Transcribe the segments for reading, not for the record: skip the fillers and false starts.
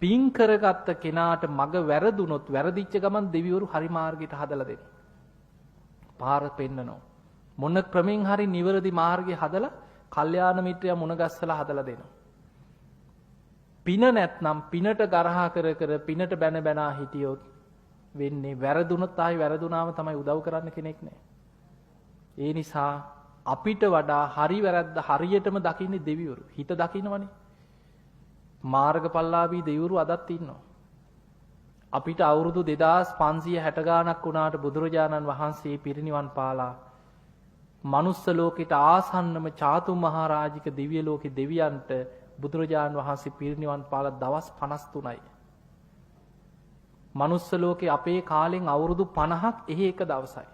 පින් කරගත්ත කෙනාට මග වැරදුනොත් වැරදිච්ච ගමන් දෙවිවරු හරි මාර්ගයට හදලා දෙනවා. පාර පෙන්නනවා. මොන ක්‍රමෙන් හරි නිවැරදි මාර්ගය හදලා කල්යාණ මිත්‍රයා මුණ ගැස්සලා හදලා දෙනවා. පින නැත්නම් පිනට ගරහා කර කර පිනට බැන බැනා හිටියොත් වෙන්නේ වැරදුනොත් ආයි වැරදුනාම තමයි උදව් කරන්න කෙනෙක් නැහැ. ඒ නිසා අපිට වඩා හරි වැරද්ද හරියටම දකින්නේ දෙවිවරු. හිත දකින්නවනේ. මාර්ගඵලලාභී දෙවිවරු අදත් ඉන්නවා. අපිට අවුරුදු 2560 ගාණක් වුණාට බුදුරජාණන් වහන්සේ පිරිනිවන් පාලා මනුස්ස ලෝකෙට ආසන්නම චාතු මහරජික දිව්‍ය ලෝකේ දෙවියන්ට බුදුරජාණන් වහන්සේ පිරිනිවන් පාලා දවස් 53යි. මනුස්ස ලෝකේ අපේ කාලෙන් අවුරුදු 50ක් එහෙ එක දවසයි.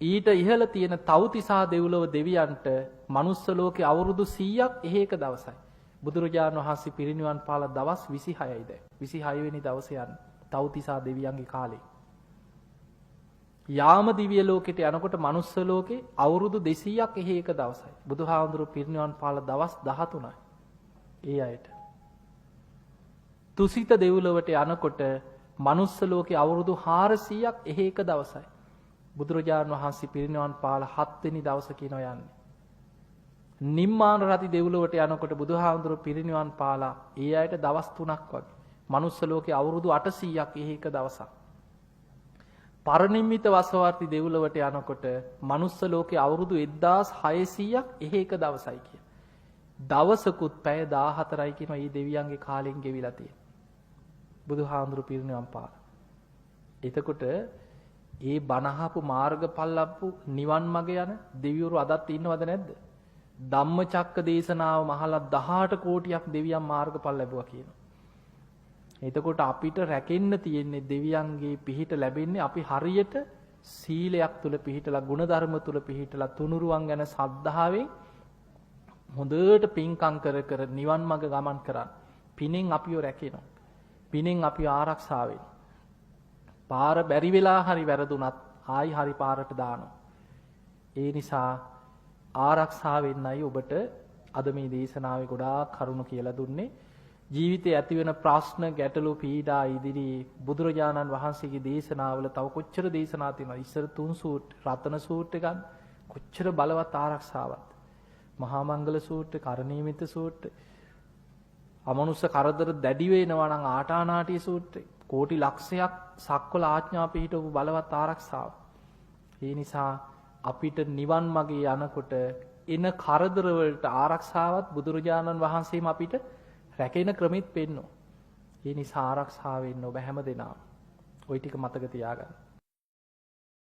ඊට ඉහළ තියෙන තව්තිසා දෙව්ලොව දෙවියන්ට මනුස්ස ලෝකේ අවුරුදු 100ක් එහෙ එක දවසයි. බුදුරජාණන් වහන්සේ පිරිනිවන් පාලා දවස් 26යි දැන්. 26 වෙනි දවසේ යන තව්තිසා දෙවියන්ගේ කාලේ. යාම දිව්‍ය ලෝකෙට යනකොට මනුස්ස ලෝකේ අවුරුදු 200ක් එහෙ එක දවසයි. බුදුහාමුදුරුවෝ පිරිනිවන් පාලා දවස් 13යි. ඒ අයට. තුසිත දෙව්ලොවට යනකොට මනුස්ස ලෝකේ අවුරුදු 400ක් එහෙ එක දවසයි. බුදුරජාණන් වහන්සේ පිරිනිවන් පාලා 7 වෙනි දවස කියනවා යන්නේ. නිම්මාන රති දෙව්ලොවට යනකොට බුදුහාමුදුරුවෝ පිරිනිවන් පාලා ඒ අයට දවස් 3ක් වගේ. මනුස්ස ලෝකේ අවුරුදු 800ක් එහෙ එක දවසක්. පරිනිම්මිත වසවාර්ති දෙව්ලොවට යනකොට මනුස්ස ලෝකේ අවුරුදු 1600ක් එහෙ එක දවසයි කිය. දවසකුත් පැය 14යි කියනවා මේ දෙවියන්ගේ කාලෙන් ගෙවිලා තියෙන. බුදුහාමුදුරුවෝ පිරිනිවන් පාලා. එතකොට ඒ බණහපු මාර්ගඵලප්පු නිවන් මඟ යන දෙවිවරු අදත් ඉන්නවද නැද්ද? ධම්මචක්ක දේශනාව මහලා 18 කෝටියක් දෙවියන් මාර්ගඵල ලැබුවා කියනවා. එතකොට අපිට රැකෙන්න තියෙන්නේ දෙවියන්ගේ පිහිට ලැබෙන්නේ අපි හරියට සීලයක් තුල පිහිටලා ගුණධර්ම තුල පිහිටලා තුනුරුවන් ගැන සද්ධාවෙන් හොඳට පින්කම් කර කර නිවන් මඟ ගමන් කරා. පිනෙන් අපිව රැකෙනවා. පිනෙන් අපිව ආරක්ෂා වෙනවා. පාර බැරි වෙලා හරි වැරදුනත් ආයි හරි පාරට දානවා. ඒ නිසා ආරක්ෂා වෙන්නයි ඔබට අද මේ දේශනාවේ ගොඩාක් කරුණු කියලා දුන්නේ. ජීවිතයේ ඇතිවෙන ප්‍රශ්න ගැටලු පීඩා ඉදිරියේ බුදුරජාණන් වහන්සේගේ දේශනාවල තව කොච්චර දේශනා තියෙනවද? ඉස්සර 3 සූත්‍ර, රතන සූත්‍ර ගන්න කොච්චර බලවත් ආරක්ෂාවක්. මහා මංගල සූත්‍ර, කරණීයමිත සූත්‍ර, අමනුෂ්‍ය කරදර දැඩි වෙනවා නම් ආටානාටි සූත්‍රය, කෝටි ලක්ෂයක් සක්වල ආඥා පිහිටවපු බලවත් ආරක්ෂාව. ඒ නිසා අපිට නිවන් මාගේ යනකොට එන කරදර වලට ආරක්ෂාවත් බුදුරජාණන් වහන්සේම අපිට රැකෙන ක්‍රමෙත් පෙන්නනවා. ඒ නිසා ආරක්ෂා වෙන්න ඔබ හැම දෙනාම ওই ටික මතක තියාගන්න.